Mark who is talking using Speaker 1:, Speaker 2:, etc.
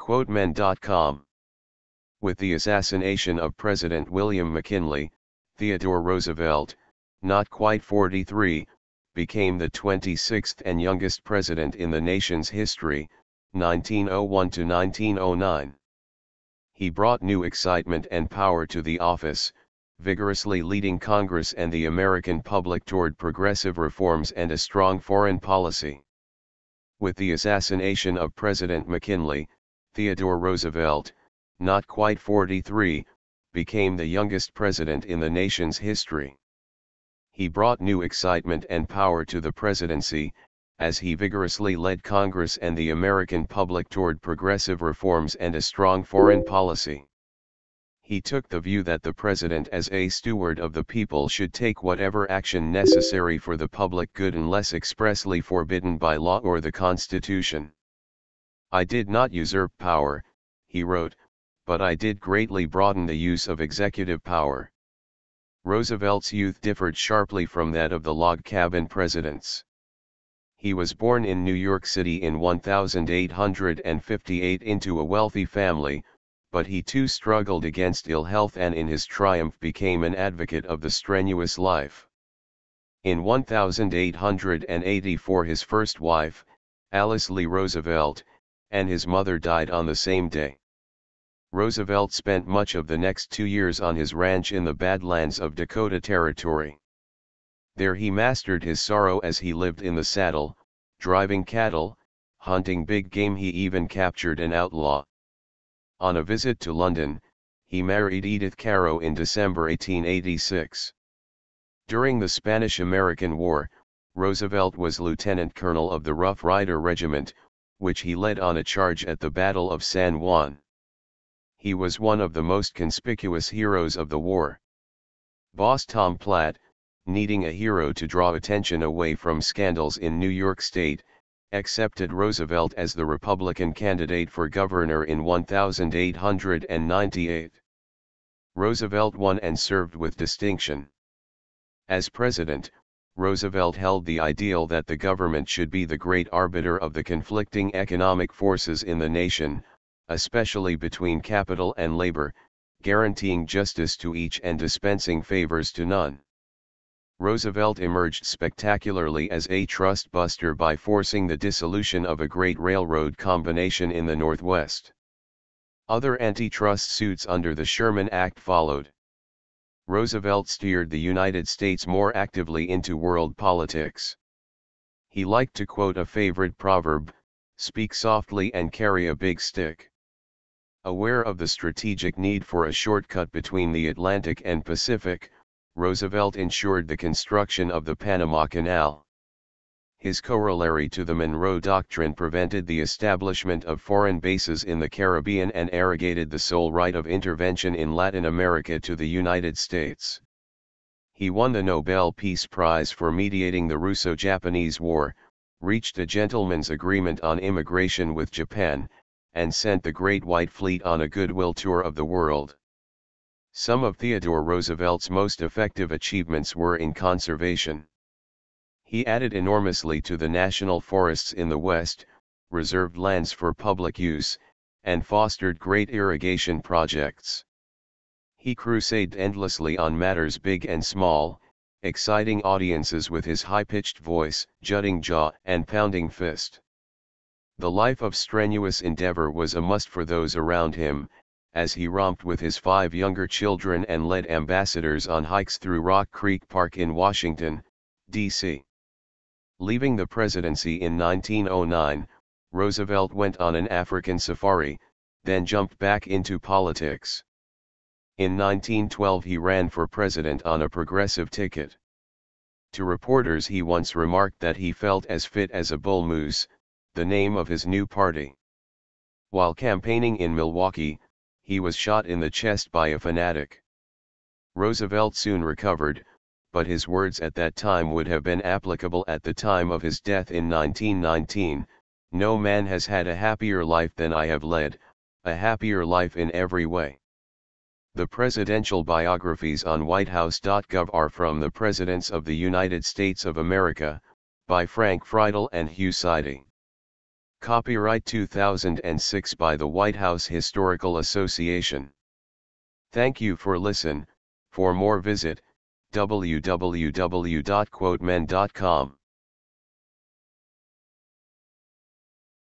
Speaker 1: Quotemen.com. With the assassination of President William McKinley, Theodore Roosevelt, not quite 43, became the 26th and youngest president in the nation's history, 1901 to 1909. He brought new excitement and power to the office, vigorously leading Congress and the American public toward progressive reforms and a strong foreign policy. With the assassination of President McKinley, Theodore Roosevelt, not quite 43, became the youngest president in the nation's history. He brought new excitement and power to the presidency, as he vigorously led Congress and the American public toward progressive reforms and a strong foreign policy. He took the view that the president as a steward of the people should take whatever action necessary for the public good unless expressly forbidden by law or the Constitution. "I did not usurp power," he wrote, "but I did greatly broaden the use of executive power." Roosevelt's youth differed sharply from that of the log cabin presidents. He was born in New York City in 1858 into a wealthy family, but he too struggled against ill health and in his triumph became an advocate of the strenuous life. In 1884 his first wife, Alice Lee Roosevelt, and his mother died on the same day. Roosevelt spent much of the next 2 years on his ranch in the Badlands of Dakota Territory. There he mastered his sorrow as he lived in the saddle, driving cattle, hunting big game. He even captured an outlaw. On a visit to London, he married Edith Caro in December 1886. During the Spanish-American War, Roosevelt was lieutenant colonel of the Rough Rider Regiment, which he led on a charge at the Battle of San Juan. He was one of the most conspicuous heroes of the war. Boss Tom Platt, needing a hero to draw attention away from scandals in New York State, accepted Roosevelt as the Republican candidate for governor in 1898. Roosevelt won and served with distinction. As president, Roosevelt held the ideal that the government should be the great arbiter of the conflicting economic forces in the nation, especially between capital and labor, guaranteeing justice to each and dispensing favors to none. Roosevelt emerged spectacularly as a trust buster by forcing the dissolution of a great railroad combination in the Northwest. Other antitrust suits under the Sherman Act followed. Roosevelt steered the United States more actively into world politics. He liked to quote a favorite proverb, "Speak softly and carry a big stick." Aware of the strategic need for a shortcut between the Atlantic and Pacific, Roosevelt ensured the construction of the Panama Canal. His corollary to the Monroe Doctrine prevented the establishment of foreign bases in the Caribbean and arrogated the sole right of intervention in Latin America to the United States. He won the Nobel Peace Prize for mediating the Russo-Japanese War, reached a gentleman's agreement on immigration with Japan, and sent the Great White Fleet on a goodwill tour of the world. Some of Theodore Roosevelt's most effective achievements were in conservation. He added enormously to the national forests in the West, reserved lands for public use, and fostered great irrigation projects. He crusaded endlessly on matters big and small, exciting audiences with his high-pitched voice, jutting jaw, and pounding fist. The life of strenuous endeavor was a must for those around him, as he romped with his 5 younger children and led ambassadors on hikes through Rock Creek Park in Washington, D.C. Leaving the presidency in 1909, Roosevelt went on an African safari, then jumped back into politics. In 1912 he ran for president on a progressive ticket. To reporters he once remarked that he felt as fit as a bull moose, the name of his new party. While campaigning in Milwaukee, he was shot in the chest by a fanatic. Roosevelt soon recovered, but his words at that time would have been applicable at the time of his death in 1919, "No man has had a happier life than I have led, a happier life in every way." The presidential biographies on whitehouse.gov are from the Presidents of the United States of America, by Frank Friedel and Hugh Sidey. Copyright 2006 by the White House Historical Association. Thank you for listen. For more visit www.quotemen.com.